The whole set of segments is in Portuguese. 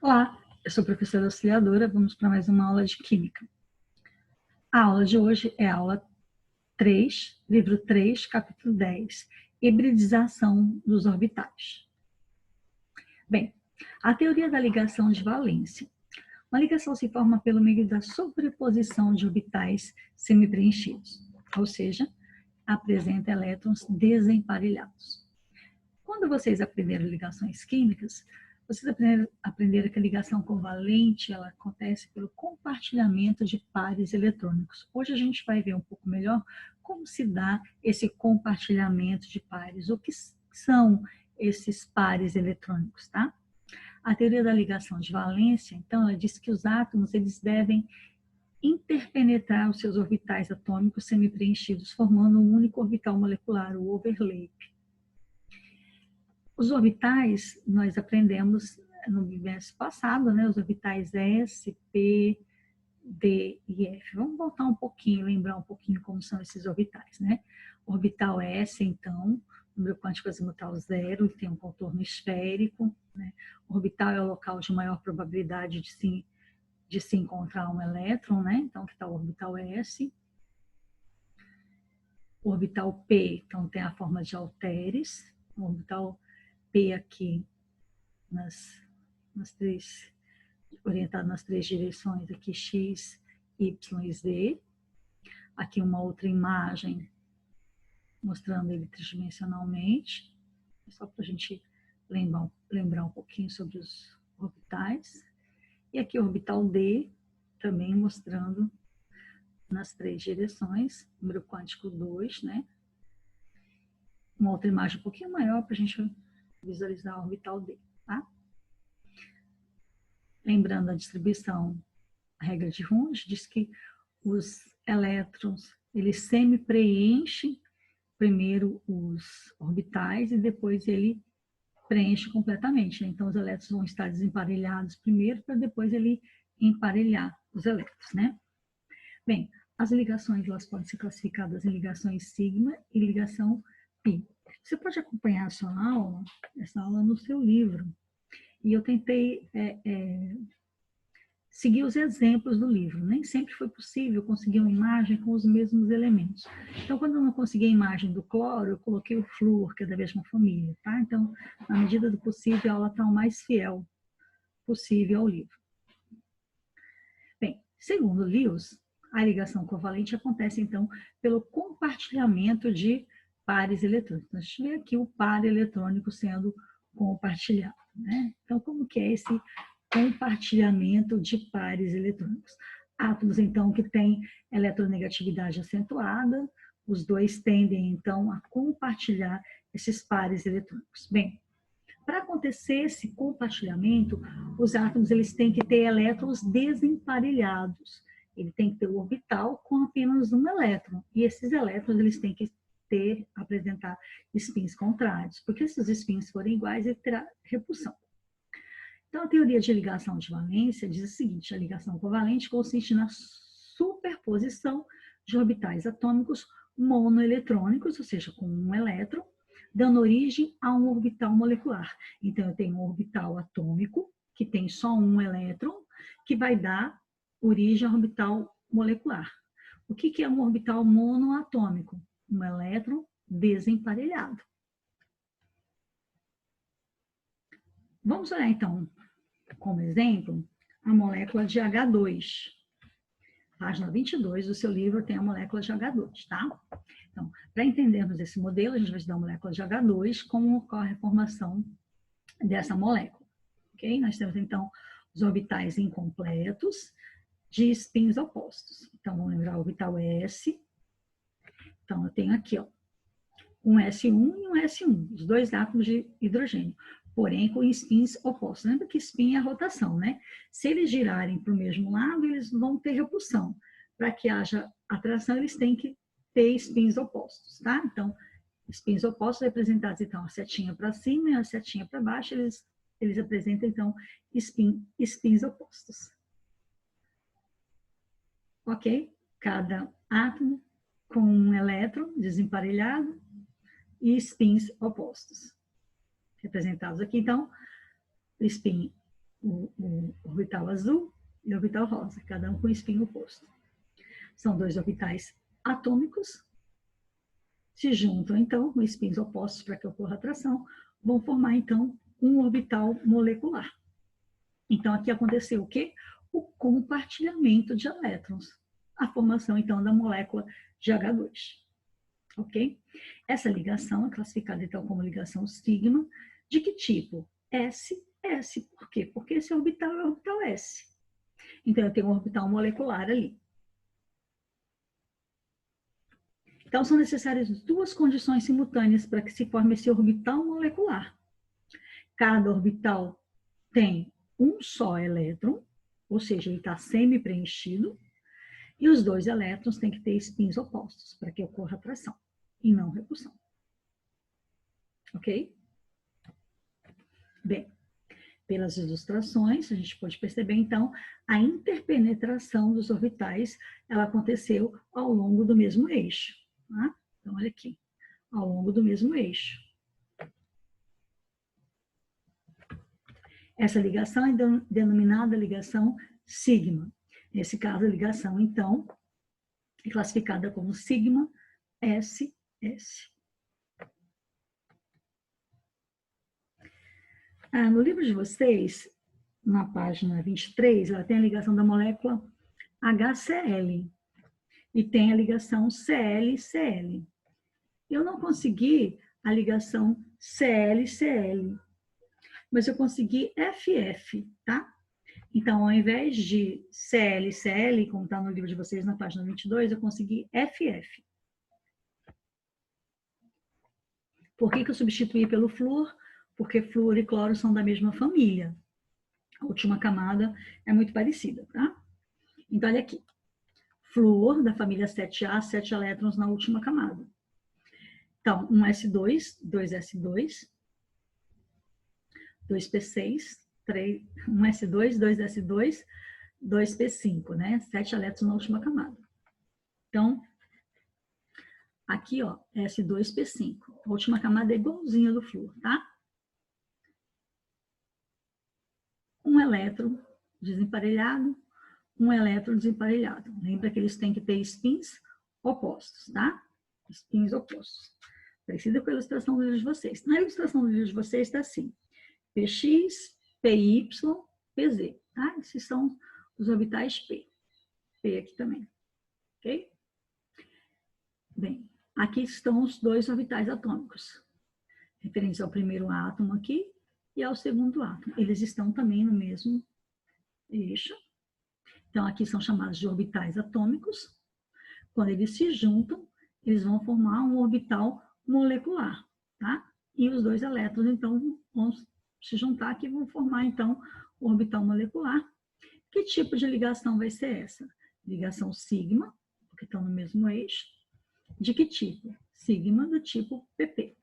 Olá, eu sou professora auxiliadora, vamos para mais uma aula de Química. A aula de hoje é a aula 3, livro 3, capítulo 10, hibridização dos orbitais. Bem, a teoria da ligação de valência. Uma ligação se forma pelo meio da sobreposição de orbitais semipreenchidos, ou seja, apresenta elétrons desemparelhados. Quando vocês aprenderam ligações químicas, vocês aprenderam que a ligação covalente ela acontece pelo compartilhamento de pares eletrônicos. Hoje a gente vai ver um pouco melhor como se dá esse compartilhamento de pares, o que são esses pares eletrônicos, tá? A teoria da ligação de valência, então, ela diz que os átomos eles devem interpenetrar os seus orbitais atômicos semipreenchidos, formando um único orbital molecular, o overlap. Os orbitais, nós aprendemos no bimestre passado, né? Os orbitais S, P, D e F. Vamos voltar um pouquinho, lembrar um pouquinho como são esses orbitais, né? Orbital S, então, número quântico azimutal 0, ele tem um contorno esférico, né? O orbital é o local de maior probabilidade de se encontrar um elétron, né? Então, que está o orbital S. O orbital P, então, tem a forma de halteres. O orbital P aqui orientado nas três direções, aqui X, Y e Z. Aqui uma outra imagem mostrando ele tridimensionalmente, só para a gente lembrar um pouquinho sobre os orbitais. E aqui o orbital D, também mostrando nas três direções, número quântico 2, né? Uma outra imagem um pouquinho maior para a gente visualizar o orbital D, tá? Lembrando a distribuição, a regra de Runge diz que os elétrons, eles semi-preenchem primeiro os orbitais e depois ele preenche completamente. Né? Então, os elétrons vão estar desemparelhados primeiro para depois ele emparelhar os elétrons, né? Bem, as ligações elas podem ser classificadas em ligações sigma e ligação pi. Você pode acompanhar essa aula no seu livro. E eu tentei seguir os exemplos do livro. Nem sempre foi possível conseguir uma imagem com os mesmos elementos. Então, quando eu não consegui a imagem do cloro, eu coloquei o flúor, que é da mesma família, tá? Então, na medida do possível, a aula está o mais fiel possível ao livro. Bem, segundo Lewis, a ligação covalente acontece, então, pelo compartilhamento de pares eletrônicos. A gente vê aqui o par eletrônico sendo compartilhado, né? Então, como que é esse compartilhamento de pares eletrônicos? Átomos, então, que têm eletronegatividade acentuada, os dois tendem, então, a compartilhar esses pares eletrônicos. Bem, para acontecer esse compartilhamento, os átomos eles têm que ter elétrons desemparelhados. Ele tem que ter o orbital com apenas um elétron. E esses elétrons eles têm que apresentar spins contrários, porque se os spins forem iguais, ele terá repulsão. Então, a teoria de ligação de valência diz o seguinte: a ligação covalente consiste na superposição de orbitais atômicos monoeletrônicos, ou seja, com um elétron, dando origem a um orbital molecular. Então, eu tenho um orbital atômico, que tem só um elétron, que vai dar origem a um orbital molecular. O que é um orbital monoatômico? Um elétron desemparelhado. Vamos olhar, então, como exemplo, a molécula de H2. Página 22 do seu livro tem a molécula de H2, tá? Então, para entendermos esse modelo, a gente vai estudar a molécula de H2, como ocorre a formação dessa molécula, ok? Nós temos, então, os orbitais incompletos de spins opostos. Então, vamos lembrar o orbital S. Então, eu tenho aqui, ó, um S1 e um S1, os dois átomos de hidrogênio, porém com spins opostos. Lembra que spin é a rotação, né? Se eles girarem para o mesmo lado, eles vão ter repulsão. Para que haja atração, eles têm que ter spins opostos, tá? Então, spins opostos representados, então, a setinha para cima e a setinha para baixo, eles apresentam, então, spins opostos. Ok? Cada átomo com um elétron desemparelhado e spins opostos. Representados aqui, então, spin o orbital azul e o orbital rosa, cada um com espinho oposto. São dois orbitais atômicos, se juntam, então, com espinhos opostos para que ocorra atração, vão formar, então, um orbital molecular. Então, aqui aconteceu o quê? O compartilhamento de elétrons. A formação, então, da molécula de H2. Ok? Essa ligação é classificada, então, como ligação sigma. De que tipo? S. Por quê? Porque esse orbital é o orbital S. Então, eu tenho um orbital molecular ali. Então, são necessárias duas condições simultâneas para que se forme esse orbital molecular. Cada orbital tem um só elétron, ou seja, ele está semi-preenchido, e os dois elétrons têm que ter spins opostos para que ocorra atração e não repulsão. Ok? Bem, pelas ilustrações, a gente pode perceber, então, a interpenetração dos orbitais, ela aconteceu ao longo do mesmo eixo. Tá? Então, olha aqui, ao longo do mesmo eixo. Essa ligação é denominada ligação sigma. Nesse caso, a ligação, então, é classificada como sigma SS. No livro de vocês, na página 23, ela tem a ligação da molécula HCl e tem a ligação Cl-Cl. Eu não consegui a ligação Cl-Cl, mas eu consegui FF, tá? Então, ao invés de Cl-Cl, como está no livro de vocês na página 22, eu consegui FF. Por que eu substituí pelo flúor? Porque flúor e cloro são da mesma família. A última camada é muito parecida, tá? Então, olha aqui. Flúor, da família 7A, 7 elétrons na última camada. Então, um S2, 2S2, 2P6, 3, um S2, 2S2, 2P5, né? 7 elétrons na última camada. Então, aqui, ó, S2P5. A última camada é igualzinha do flúor, tá? Um elétron desemparelhado, um elétron desemparelhado. Lembra que eles têm que ter spins opostos, tá? Spins opostos. Parecida com a ilustração do livro de vocês. Na ilustração do livro de vocês está assim: Px, Py, Pz. Tá? Esses são os orbitais P. P aqui também. Ok? Bem, aqui estão os dois orbitais atômicos. Referência ao primeiro átomo aqui e ao segundo átomo. Eles estão também no mesmo eixo. Então, aqui são chamados de orbitais atômicos. Quando eles se juntam, eles vão formar um orbital molecular, tá? E os dois elétrons, então, vão se juntar aqui e vão formar, então, o orbital molecular. Que tipo de ligação vai ser essa? Ligação sigma, porque estão no mesmo eixo. De que tipo? Sigma do tipo pp.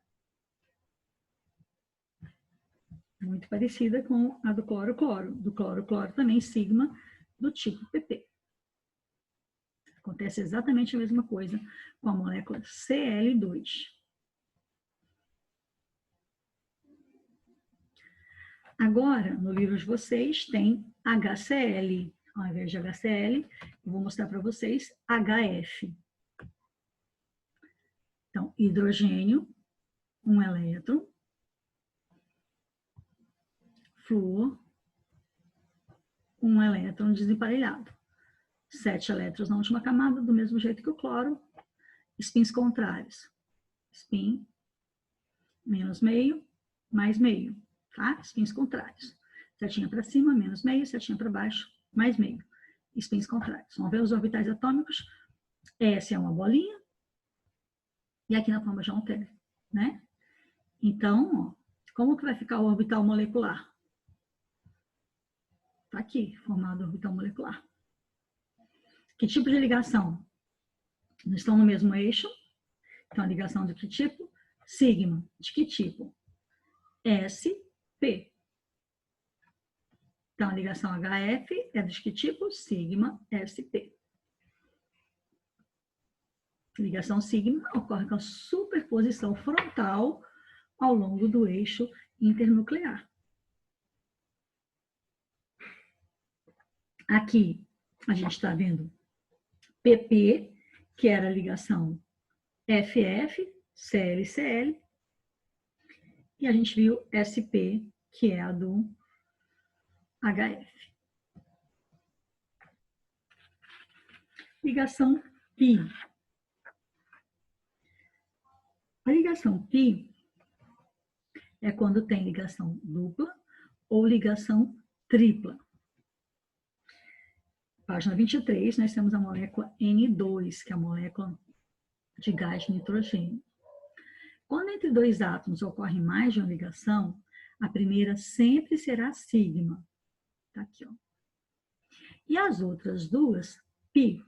Muito parecida com a do cloro-cloro. Do cloro-cloro também sigma do tipo pp. Acontece exatamente a mesma coisa com a molécula Cl2. Agora, no livro de vocês, tem HCl. Ao invés de HCl, eu vou mostrar para vocês HF. Então, hidrogênio, um elétron. Flúor, um elétron desemparelhado. 7 elétrons na última camada, do mesmo jeito que o cloro. Spins contrários. Spin menos meio, mais meio. Tá? Spins contrários. Setinha para cima, menos meio, setinha para baixo, mais meio. Spins contrários. Vamos ver os orbitais atômicos. S é uma bolinha. E aqui na forma de um T, né? Então, ó, como que vai ficar o orbital molecular? Tá aqui, formado o orbital molecular. Que tipo de ligação? Não estão no mesmo eixo. Então, a ligação de que tipo? Sigma. De que tipo? SP. Então, a ligação HF é de que tipo? Sigma SP. Ligação sigma ocorre com a superposição frontal ao longo do eixo internuclear. Aqui a gente está vendo PP, que era a ligação FF, CL-CL, e a gente viu SP, que é a do HF. Ligação pi. A ligação pi é quando tem ligação dupla ou ligação tripla. Página 23, nós temos a molécula N2, que é a molécula de gás de nitrogênio. Quando entre dois átomos ocorre mais de uma ligação, a primeira sempre será sigma. Tá aqui, ó. E as outras duas, pi.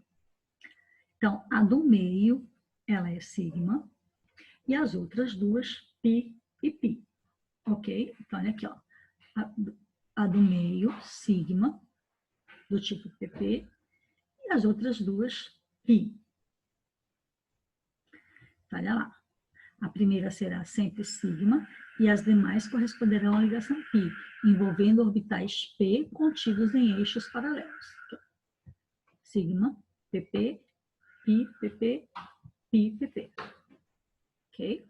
Então, a do meio, ela é sigma, e as outras duas, pi e pi. Ok? Então, olha aqui, ó. A do meio, sigma, do tipo PP, e as outras duas, pi. Então, olha lá. A primeira será sempre sigma, e as demais corresponderão à ligação pi, envolvendo orbitais p contidos em eixos paralelos. Sigma, pp, pi, pp, pi, pp. Ok?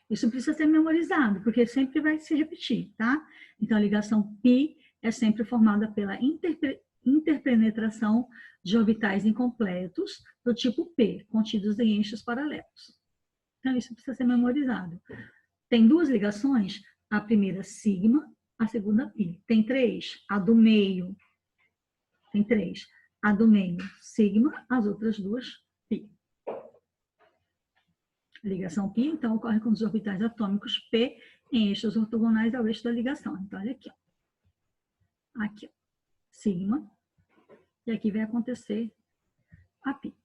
Isso precisa ser memorizado, porque sempre vai se repetir, tá? Então, a ligação pi é sempre formada pela interpenetração de orbitais incompletos do tipo P, contidos em eixos paralelos. Então, isso precisa ser memorizado. Tem duas ligações, a primeira sigma, a segunda pi. Tem três, a do meio. Tem três, a do meio sigma, as outras duas pi. A ligação pi, então, ocorre com os orbitais atômicos P em eixos ortogonais ao eixo da ligação. Então, olha aqui, ó. Aqui, ó. Sigma, e aqui vai acontecer a pi.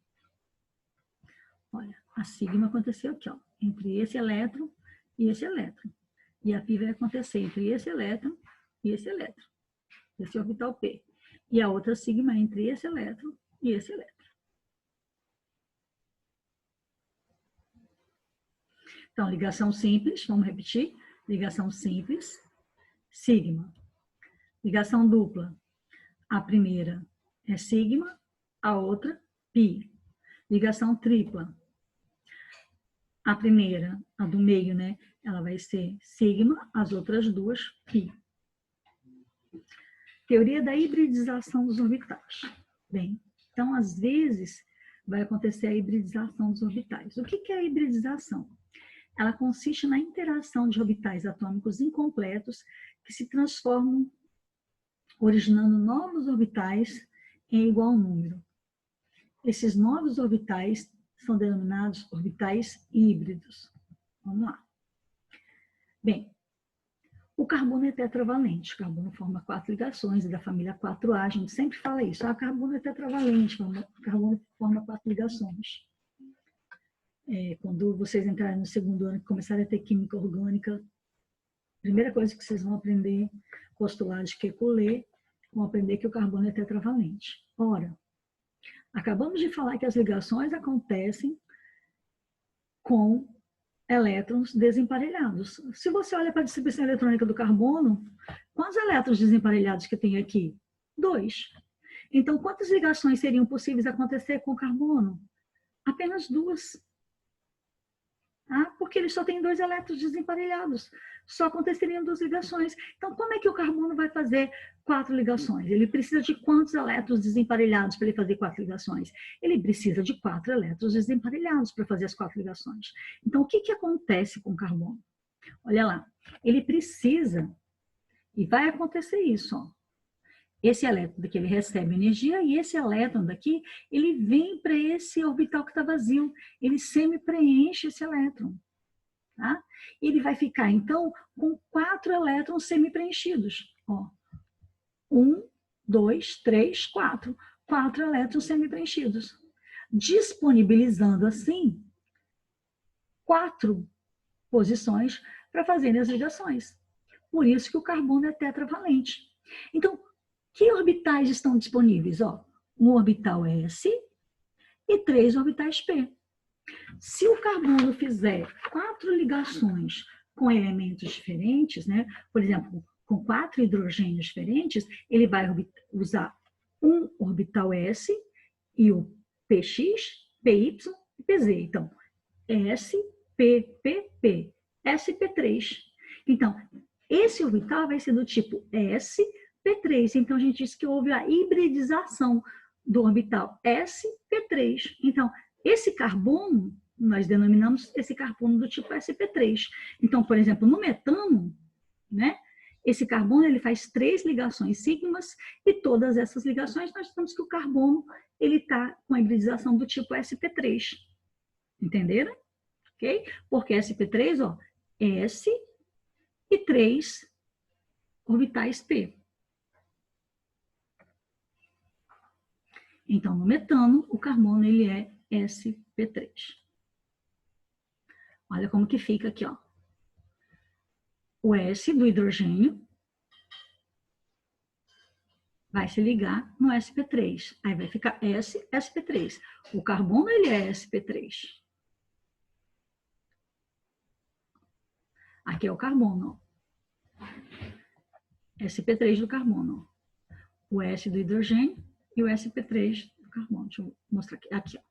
Olha, a sigma aconteceu aqui, ó, entre esse elétron e esse elétron. E a pi vai acontecer entre esse elétron e esse elétron, esse orbital P. E a outra sigma entre esse elétron e esse elétron. Então, ligação simples, vamos repetir. Ligação simples, sigma. Ligação dupla, a primeira é sigma, a outra pi. Ligação tripla, a primeira, a do meio, né? Ela vai ser sigma, as outras duas pi. Teoria da hibridização dos orbitais. Bem, então, às vezes, vai acontecer a hibridização dos orbitais. O que é a hibridização? Ela consiste na interação de orbitais atômicos incompletos que se transformam, originando novos orbitais em igual número. Esses novos orbitais são denominados orbitais híbridos. Vamos lá. Bem, o carbono é tetravalente. O carbono forma 4 ligações, é da família 4A. A gente sempre fala isso. O carbono é tetravalente, o carbono forma 4 ligações. Quando vocês entrarem no segundo ano e começarem a ter química orgânica, a primeira coisa que vocês vão aprender, postulado de Kekulé, vão aprender que o carbono é tetravalente. Ora, acabamos de falar que as ligações acontecem com elétrons desemparelhados. Se você olha para a distribuição eletrônica do carbono, quantos elétrons desemparelhados que tem aqui? 2. Então, quantas ligações seriam possíveis acontecer com o carbono? Apenas 2. Porque ele só tem 2 elétrons desemparelhados. Só aconteceriam 2 ligações. Então, como é que o carbono vai fazer 4 ligações? Ele precisa de quantos elétrons desemparelhados para ele fazer 4 ligações? Ele precisa de 4 elétrons desemparelhados para fazer as 4 ligações. Então, o que acontece com o carbono? Olha lá, ele precisa, e vai acontecer isso, ó. Esse elétron daqui, ele recebe energia, e esse elétron daqui, ele vem para esse orbital que está vazio. Ele semi-preenche esse elétron. Tá? Ele vai ficar, então, com 4 elétrons semi-preenchidos. 1, 2, 3, 4. 4 elétrons semi-preenchidos. Disponibilizando, assim, 4 posições para fazerem as ligações. Por isso que o carbono é tetravalente. Então, que orbitais estão disponíveis? Um orbital S e 3 orbitais P. Se o carbono fizer 4 ligações com elementos diferentes, né? Por exemplo, com 4 hidrogênios diferentes, ele vai usar um orbital S e o PX, PY e PZ. Então, S, P, P, P, SP3. Então, esse orbital vai ser do tipo S, P3. Então, a gente diz que houve a hibridização do orbital S, P3. Então, esse carbono, nós denominamos esse carbono do tipo sp3. Então, por exemplo, no metano, né, esse carbono ele faz 3 ligações sigmas e todas essas ligações nós temos que o carbono ele está com a hibridização do tipo sp3. Entenderam? Ok? Porque sp3, ó, S e 3 orbitais P. Então, no metano, o carbono ele é sp3. Olha como que fica aqui, ó. O S do hidrogênio vai se ligar no sp3. Aí vai ficar S, sp3. O carbono, ele é sp3. Aqui é o carbono, ó. sp3 do carbono. Ó. O S do hidrogênio e o sp3 do carbono. Deixa eu mostrar aqui. Aqui, ó.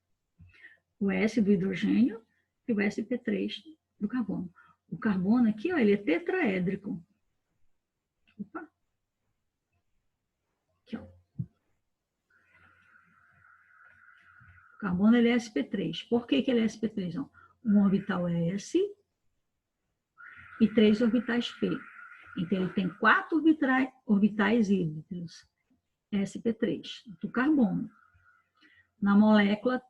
O S do hidrogênio e o sp3 do carbono. O carbono aqui, ó, ele é tetraédrico. Opa. Aqui, ó. O carbono, ele é sp3. Por que ele é sp3? Ó? Um orbital é S e 3 orbitais P. Então, ele tem 4 orbitais híbridos, sp3, do carbono. Na molécula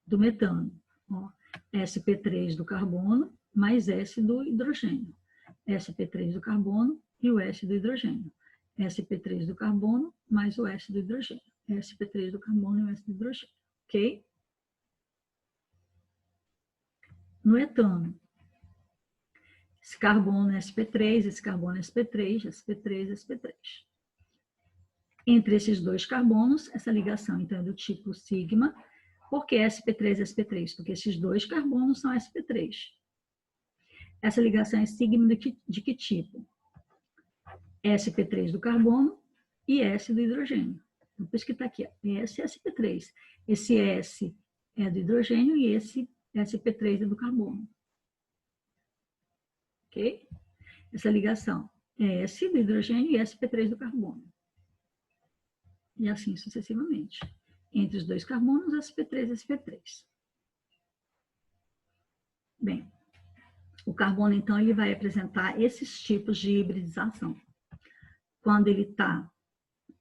do metano, ó, sp3 do carbono mais S do hidrogênio. sp3 do carbono e o S do hidrogênio. sp3 do carbono mais o S do hidrogênio. sp3 do carbono e o S do hidrogênio. Ok? No etano, esse carbono é sp3, esse carbono é sp3, sp3, sp3. Entre esses dois carbonos, essa ligação então é do tipo sigma. Por que sp3 e sp3? Porque esses dois carbonos são sp3. Essa ligação é sigma de que tipo? sp3 do carbono e S do hidrogênio. Então, por isso que está aqui, S e sp3. Esse S é do hidrogênio e esse sp3 é do carbono. Ok? Essa ligação é S do hidrogênio e sp3 do carbono. E assim sucessivamente. Entre os dois carbonos, sp3 e sp3. Bem, o carbono, então, ele vai apresentar esses tipos de hibridização. Quando ele está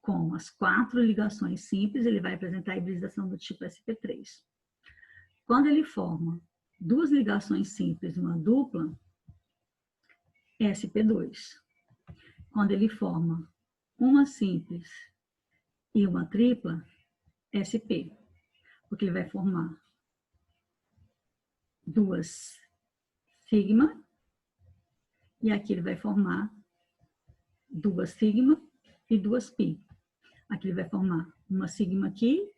com as 4 ligações simples, ele vai apresentar a hibridização do tipo sp3. Quando ele forma 2 ligações simples e uma dupla, sp2. Quando ele forma uma simples e uma tripla, sp. Porque ele vai formar 2 sigma e aqui ele vai formar 2 sigma e 2 pi. Aqui ele vai formar uma sigma aqui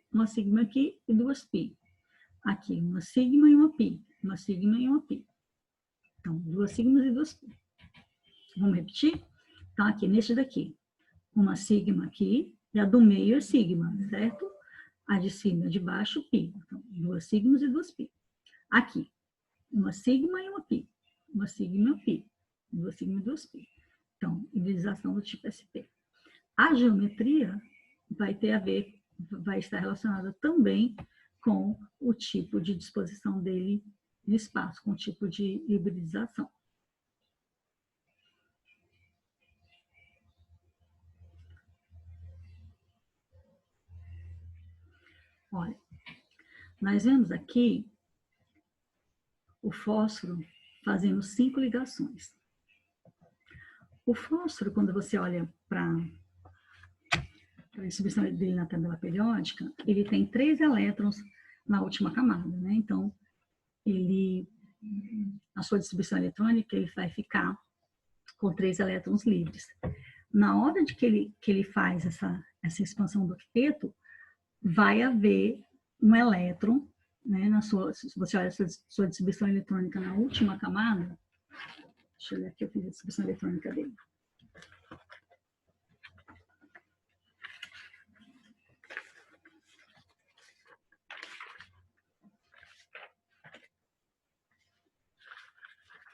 e 2 pi. Aqui uma sigma e uma pi, uma sigma e uma pi. Então, 2 sigmas e 2 pi. Vamos repetir? Então, aqui neste daqui, uma sigma aqui e a do meio é sigma, certo? A de cima e a de baixo, pi. Então, 2 sigmas e 2 pi. Aqui, uma sigma e uma pi. Uma sigma e uma pi. 2 sigmas e 2 pi. Então, hibridização do tipo sp. A geometria vai ter a ver, vai estar relacionada também com o tipo de disposição dele no espaço, com o tipo de hibridização. Olha, nós vemos aqui o fósforo fazendo 5 ligações. O fósforo, quando você olha para a distribuição dele na tabela periódica, ele tem 3 elétrons na última camada, né? Então, ele, na sua distribuição eletrônica, ele vai ficar com 3 elétrons livres. Na hora de que ele faz essa expansão do octeto, vai haver um elétron, né, se você olha a sua distribuição eletrônica na última camada, deixa eu olhar aqui, eu fiz a distribuição eletrônica dele.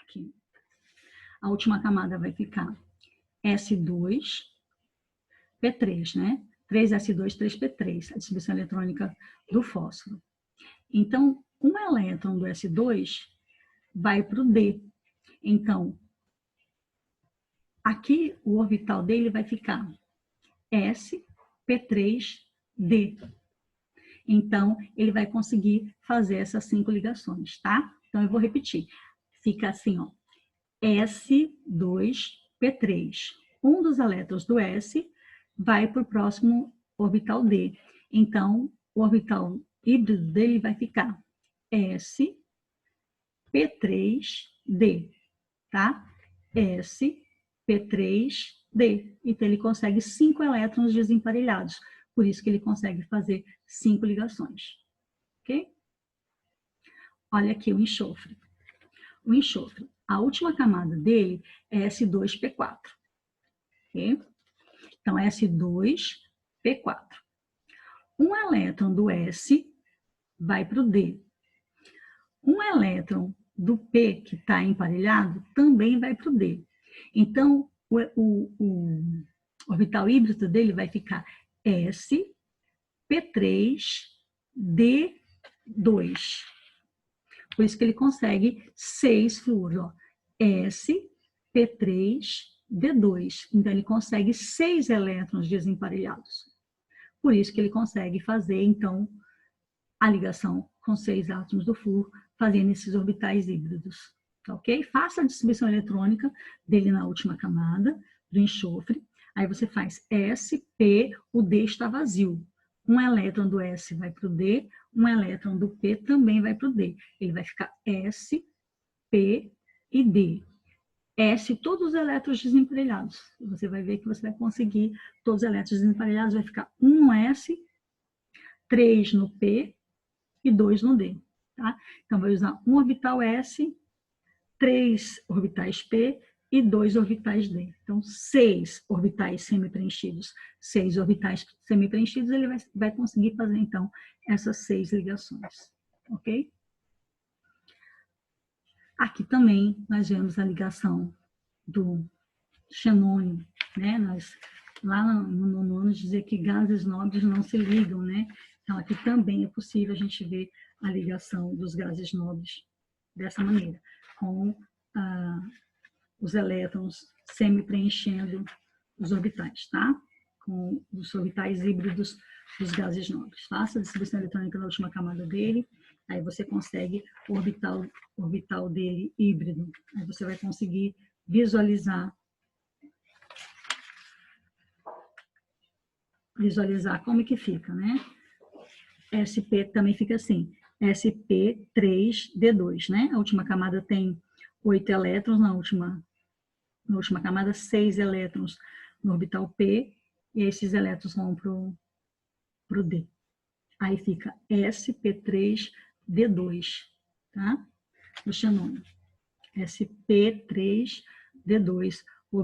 Aqui. A última camada vai ficar S2, P3, né? 3S2, 3P3, a distribuição eletrônica do fósforo. Então, um elétron do S2 vai para o D. Então, aqui o orbital dele vai ficar SP3D. Então, ele vai conseguir fazer essas 5 ligações, tá? Então, eu vou repetir. Fica assim, ó. S2P3. Um dos elétrons do S vai para o próximo orbital D. Então, o orbital híbrido dele vai ficar SP3D, tá? SP3D. Então, ele consegue 5 elétrons desemparelhados. Por isso que ele consegue fazer 5 ligações. Ok? Olha aqui o enxofre. O enxofre, a última camada dele é S2P4. Ok? Então, S2P4. Um elétron do S vai para o D. Um elétron do P, que está emparelhado, também vai para o D. Então, o orbital híbrido dele vai ficar SP3D2. Por isso que ele consegue 6 flúoros. Ó. SP3D2. Então, ele consegue 6 elétrons desemparelhados. Por isso que ele consegue fazer, então, a ligação com 6 átomos do flúor, fazendo esses orbitais híbridos. Ok? Faça a distribuição eletrônica dele na última camada do enxofre. Aí você faz SP, o D está vazio. Um elétron do S vai para o D, um elétron do P também vai para o D. Ele vai ficar S, P e D. S, todos os elétrons desemparelhados. Você vai ver que você vai conseguir todos os elétrons desemparelhados. Vai ficar 1 no S, 3 no P e 2 no D. Tá? Então, vai usar um orbital S, 3 orbitais P e 2 orbitais D. Então, 6 orbitais semi-preenchidos. 6 orbitais semi-preenchidos, ele vai conseguir fazer, então, essas 6 ligações. Ok? Aqui também nós vemos a ligação do xenônio, né? Lá no nono dizer que gases nobres não se ligam, né? Então, aqui também é possível a gente ver a ligação dos gases nobres dessa maneira, com os elétrons semi-preenchendo os orbitais, tá? Com os orbitais híbridos dos gases nobres. Faça a distribuição eletrônica na última camada dele, aí você consegue o orbital dele híbrido. Aí você vai conseguir visualizar como que fica, né? SP também fica assim, SP3D2, né? A última camada tem 8 elétrons, na última camada 6 elétrons no orbital P, e esses elétrons vão para o D. Aí fica SP3D2, tá? O xenônio. SP3D2, o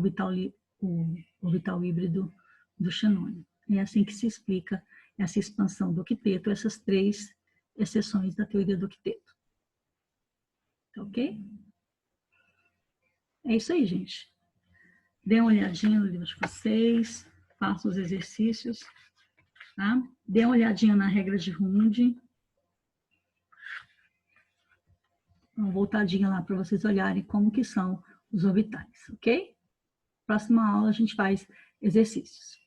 orbital híbrido do xenônio. É assim que se explica essa expansão do octeto, essas 3 exceções da teoria do octeto. Ok? É isso aí, gente. Dê uma olhadinha no livro de vocês, façam os exercícios, tá? Dê uma olhadinha na regra de Runde. Uma voltadinha lá para vocês olharem como que são os orbitais, ok? Próxima aula a gente faz exercícios.